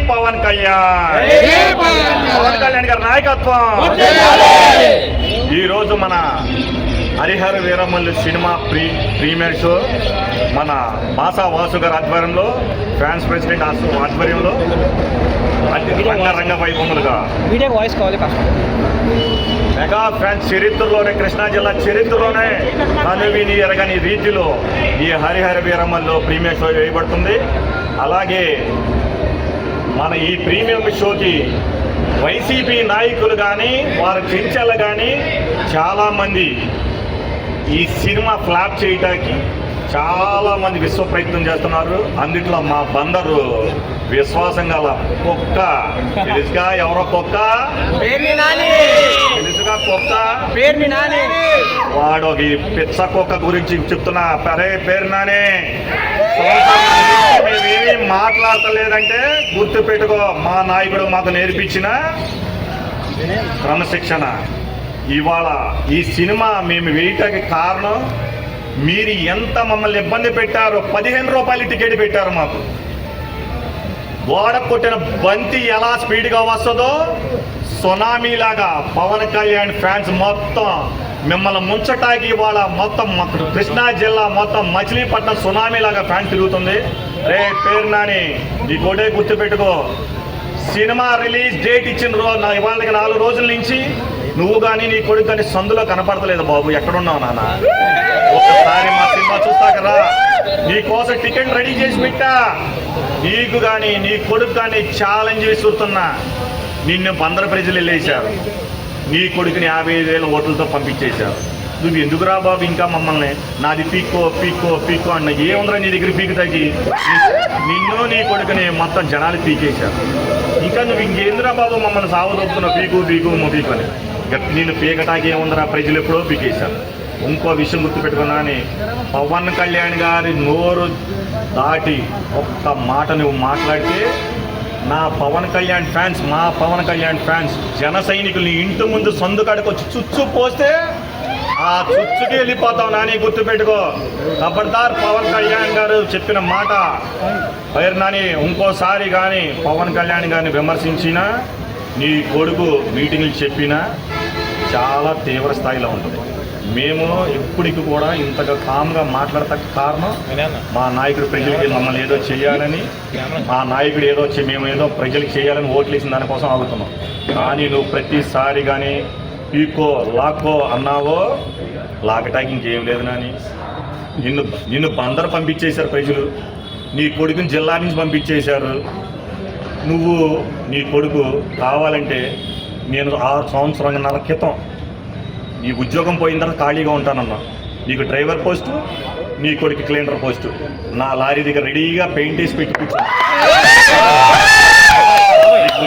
పవన్ కళ్యాణ్ గారి నాయకత్వం. ఈరోజు మన Harihara Veeramallu cinema premiere show మన మాసా వాసు గారి ఆధ్వర్యంలో, ఫ్రాన్స్ ప్రెసిడెంట్ ఆధ్వర్యంలో రంగ వైభవములుగా మెగా ఫ్రాన్స్ చరిత్రలోనే, కృష్ణా జిల్లా చరిత్రలోనే కనువిని ఎరగని రీతిలో ఈ హరిహర వీరమల్లు ప్రీమియర్ షో వేయబడుతుంది. అలాగే మన ఈ ప్రీమియం షోకి వైసీపీ నాయకులు కానీ, వారి చెంచలు కానీ చాలామంది ఈ సినిమా ఫ్లాప్ చేయటానికి చాలామంది విశ్వ ప్రయత్నం చేస్తున్నారు. అందుట్లో మా బందరు విశ్వాసం గల కుక్క, తెలుసుగా ఎవరో కుక్క, తెలుసుగా కుక్క, వాడు ఈ పిచ్చ కుక్క గురించి చెప్తున్నా. అరే పేరు నాని, మేమేమీ మాట్లాడతలేదంటే గుర్తు పెట్టుకో, మా నాయకుడు మాకు నేర్పించిన క్రమశిక్షణ. ఇవాళ ఈ సినిమా మేము వేయటానికి కారణం మీరు ఎంత మమ్మల్ని ఇబ్బంది పెట్టారో. 15 రూపాయలు టికెట్ పెట్టారు మాకు. గోడ కొట్టిన బంతి ఎలా స్పీడ్గా వస్తుందో సునామీలాగా పవన్ కళ్యాణ్ ఫ్యాన్స్ మొత్తం మిమ్మల్ని ముంచటానికి ఇవాళ మొత్తం కృష్ణా జిల్లా మొత్తం మచిలీపట్నం సునామీలాగా ఫ్యాన్స్ తిరుగుతుంది. రే పేరు నాని, నీ కోటే గుర్తుపెట్టుకో. సినిమా రిలీజ్ డేట్ ఇచ్చిన ఇవాళకి 4 రోజుల నుంచి నువ్వు కానీ నీ కొడుకు కానీ సందులో కనపడతలేదు బాబు. ఎక్కడున్నావు నాన్న? ఒక్కసారి మా సినిమా చూస్తాకరా. నీ కోసం టికెట్ రెడీ చేసి పెట్టా. నీకు కానీ నీ కొడుకు కానీ ఛాలెంజ్ విసురుతున్నా. నిన్ను బందర ప్రజలు వెళ్ళేశారు. నీ కొడుకుని 55,000 ఓట్లతో పంపించేశారు. నువ్వు ఎందుకురా బాబు ఇంకా మమ్మల్ని నాది పీక్కో పీక్కో పీక్కో అన్న. ఏముందిరా నీ దగ్గర పీకు తగ్గి? నిన్ను నీ కొడుకుని మొత్తం జనాలు పీకేశారు. ఇంకా నువ్వు ఇంకేందిరా బాబు మమ్మల్ని సావదొప్పుతున్నావు? పీకు పీకు పీకు అని. నేను పీకటాకి ఏముందిరా, ప్రజలు ఎప్పుడో పీకేశారు. ఇంకో విషయం గుర్తుపెట్టుకున్నాని, పవన్ కళ్యాణ్ గారి నోరు దాటి ఒక్క మాట నువ్వు మాట్లాడితే నా పవన్ కళ్యాణ్ ఫ్యాన్స్, మా పవన్ కళ్యాణ్ ఫ్యాన్స్ జన సైనికులు ఇంటి ముందు సందు కాడికి వచ్చి చుచ్చు పోస్తే ఆ చుచ్చుకి వెళ్ళిపోతావు నాని, గుర్తుపెట్టుకో. ఖబర్దార్ పవన్ కళ్యాణ్ గారు చెప్పిన మాట పేరు నాని ఇంకోసారి కానీ పవన్ కళ్యాణ్ గారిని విమర్శించినా, నీ కొడుకు మీటింగ్లు చెప్పినా చాలా తీవ్ర స్థాయిలో ఉంటుంది. మేము ఇప్పటికి కూడా ఇంతగా కామ్గా మాట్లాడటానికి కారణం మా నాయకుడు ప్రజలకి మమ్మల్ని ఏదో చేయాలని, మా నాయకుడు ఏదో మేము ఏదో ప్రజలకు చేయాలని ఓట్లు వేసిన దానికోసం ఆగుతున్నాం. కానీ నువ్వు ప్రతిసారి కానీ పీకో లాక్కో అన్నావో, లాకటానికి ఇంకేం లేదు నాని. నిన్ను బందరు పంపించేశారు ప్రజలు. నీ కొడుకుని జిల్లా నుంచి పంపించేశారు. నువ్వు నీ కొడుకు కావాలంటే నేను 6 సంవత్సరాల క్రితం నీ ఉద్యోగం పోయిన తర్వాత ఖాళీగా ఉంటానన్నా. నీకు డ్రైవర్ పోస్టు, నీ కొడుకు క్లీనర్ పోస్టు నా లారీ దగ్గర రెడీగా పెయింట్ వేసి పెట్టి కూర్చున్నా.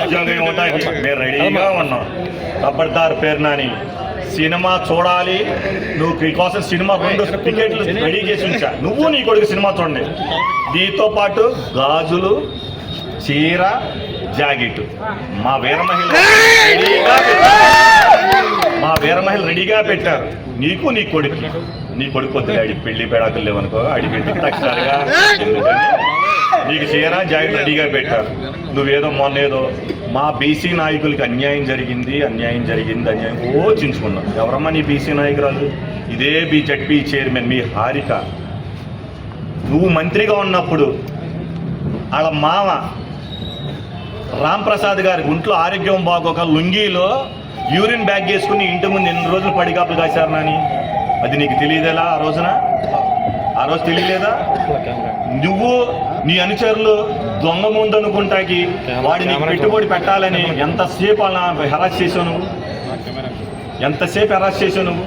ఉద్యోగం ఏముంటాయి, నేను రెడీగా ఉన్నాను. ఖబర్దార్ పేరు నాని, సినిమా చూడాలి. నువ్వు నీకోసం సినిమా 2 టికెట్లు రెడీ చేసి ఉంచా. నువ్వు నీ కొడుకు సినిమా చూడండి. దీంతో పాటు గాజులు, చీర, జాకెట్ మా వీరమహిళ రెడీగా పెట్టారు. నీకు నీ కొడుకు వద్దులే, అడి పెళ్లి పేడాకులు లేవనుకో, అడిగి పెట్టి తక్షణంగా నీకు చీర జాకెట్ రెడీగా పెట్టారు. నువ్వేదో మొన్నేదో మా బీసీ నాయకులకి అన్యాయం జరిగింది చించుకున్నావు. ఎవరమ్మా నీ బీసీ నాయకురాలు? ఇదే జడ్పీ చైర్మన్ మీ హారిక. నువ్వు మంత్రిగా ఉన్నప్పుడు వాళ్ళ మామ రాంప్రసాద్ గారి ఒంట్లో ఆరోగ్యం బాగోక లుంగీలో యూరిన్ బ్యాగ్ వేసుకుని ఇంటి ముందు ఎన్ని రోజులు పడిగాపులు కాశారు నాని. అది నీకు తెలియదేలా ఆ రోజున? ఆ రోజు తెలియలేదా? నువ్వు నీ అనుచరులు దొంగ ముందు అనుకుంటాకి వాడిని పెట్టుబడి పెట్టాలని ఎంతసేపు అలా హెరాస్ చేసావు నువ్వు? ఎంతసేపు హెరాస్ చేసావు నువ్వు?